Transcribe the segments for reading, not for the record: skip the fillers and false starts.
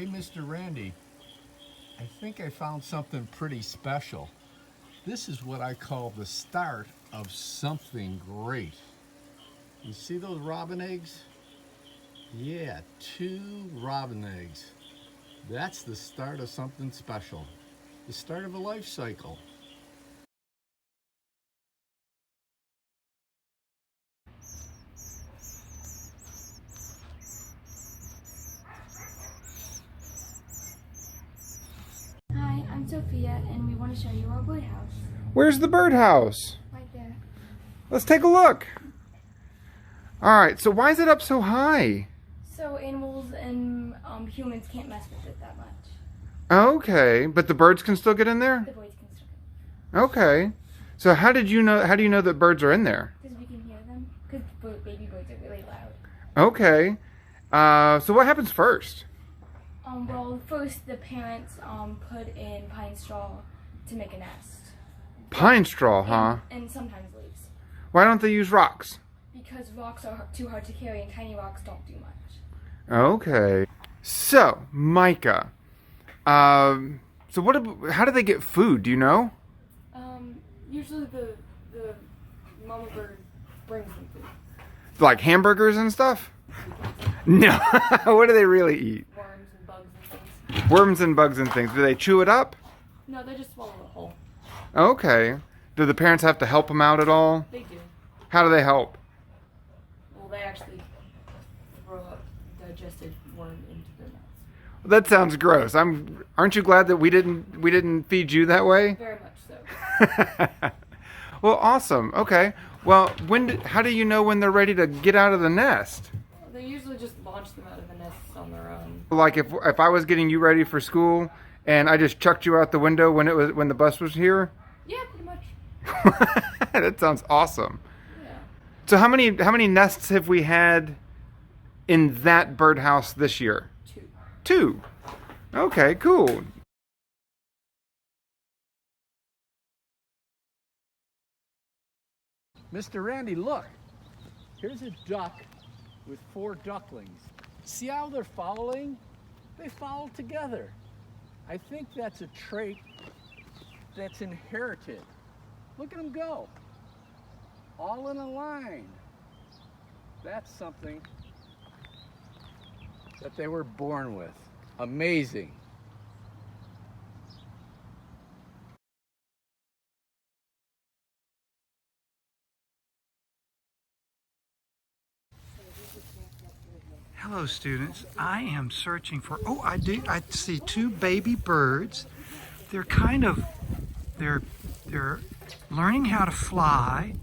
Hey, Mr. Randy, I think I found something pretty special. This is what I call the start of something great. You see those robin eggs? Yeah, 2 robin eggs. That's the start of something special. The start of a life cycle. Hi, I'm Sophia, and we want to show you our birdhouse. Where's the birdhouse? Right there. Let's take a look. All right, so why is it up so high? So animals and humans can't mess with it that much. Okay, but the birds can still get in there? The boys can still. Okay. So how do you know that birds are in there? Because we can hear them. Because baby birds are really loud. Okay. So what happens first? Well, first the parents put in pine straw to make a nest. Pine straw, huh? And sometimes leaves. Why don't they use rocks? Because rocks are too hard to carry, and tiny rocks don't do much. Okay. So, Micah, how do they get food? Do you know? Usually the mama bird brings them food. Like hamburgers and stuff? No. What do they really eat? Worms and bugs and things. Worms and bugs and things. Do they chew it up? No, they just swallow it whole. Okay. Do the parents have to help them out at all? They do. How do they help? Well, they actually throw a digested worm into their mouth. That sounds gross. Aren't you glad that we didn't feed you that way? Very much so. Well, awesome. Okay. Well, how do you know when they're ready to get out of the nest? They usually just launch them out of the nests on their own. Like if I was getting you ready for school and I just chucked you out the window when the bus was here? Yeah, pretty much. That sounds awesome. Yeah. So how many nests have we had in that birdhouse this year? 2. 2. Okay, cool. Mr. Randy, look. Here's a duck with 4 ducklings. See how they're following? They follow together. I think that's a trait that's inherited. Look at them go. All in a line. That's something that they were born with. Amazing. Hello students, I am searching for, I see 2 baby birds. They're learning how to fly.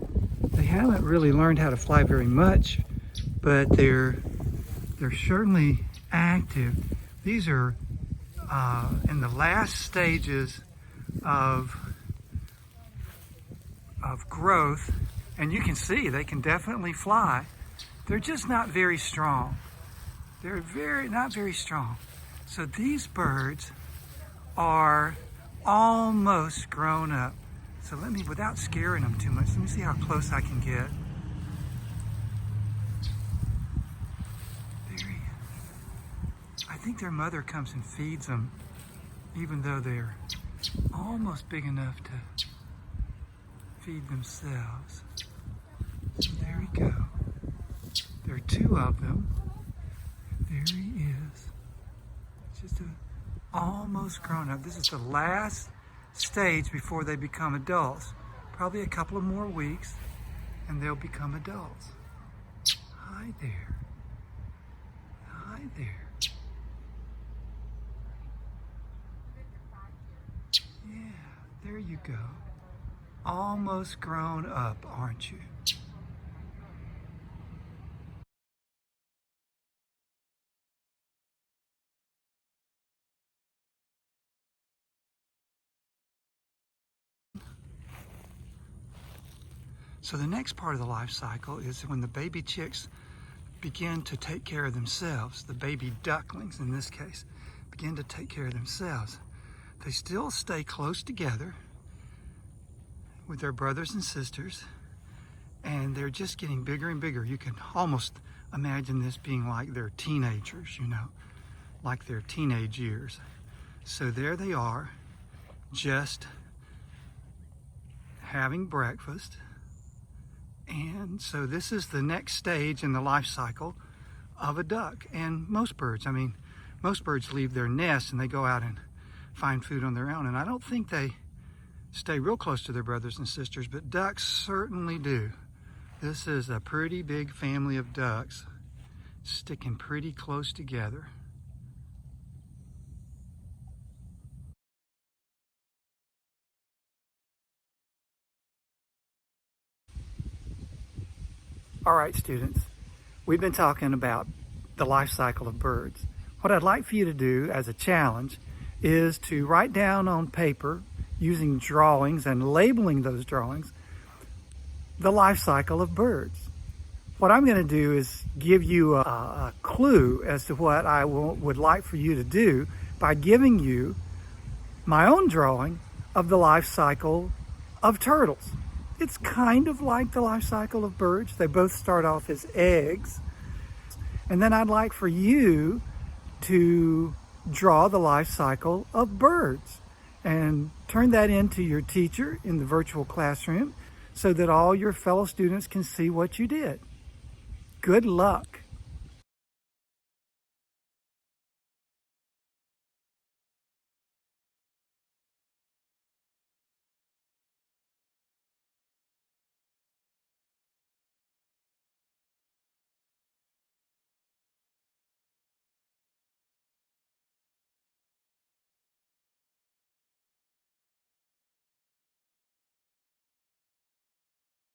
They haven't really learned how to fly very much, but they're certainly active. These are in the last stages of growth, and you can see they can definitely fly. They're just not very strong. They're not very strong. So these birds are almost grown up. So without scaring them too much, let me see how close I can get. I think their mother comes and feeds them, even though they're almost big enough to feed themselves. So there we go. There are 2 of them. There he is. Just almost grown up. This is the last stage before they become adults. Probably a couple of more weeks and they'll become adults. Hi there. Hi there. Yeah, there you go. Almost grown up, aren't you? So the next part of the life cycle is when the baby chicks begin to take care of themselves. The baby ducklings, in this case, begin to take care of themselves. They still stay close together with their brothers and sisters, and they're just getting bigger and bigger. You can almost imagine this being like they're teenagers, you know. like their teenage years. So there they are, just having breakfast. And so this is the next stage in the life cycle of a duck and most birds. I mean, most birds leave their nest and they go out and find food on their own. And I don't think they stay real close to their brothers and sisters, but ducks certainly do. This is a pretty big family of ducks sticking pretty close together. All right, students, we've been talking about the life cycle of birds. What I'd like for you to do as a challenge is to write down on paper, using drawings and labeling those drawings, the life cycle of birds. What I'm going to do is give you a clue as to what I would like for you to do by giving you my own drawing of the life cycle of turtles. It's kind of like the life cycle of birds. They both start off as eggs. And then I'd like for you to draw the life cycle of birds and turn that into your teacher in the virtual classroom so that all your fellow students can see what you did. Good luck.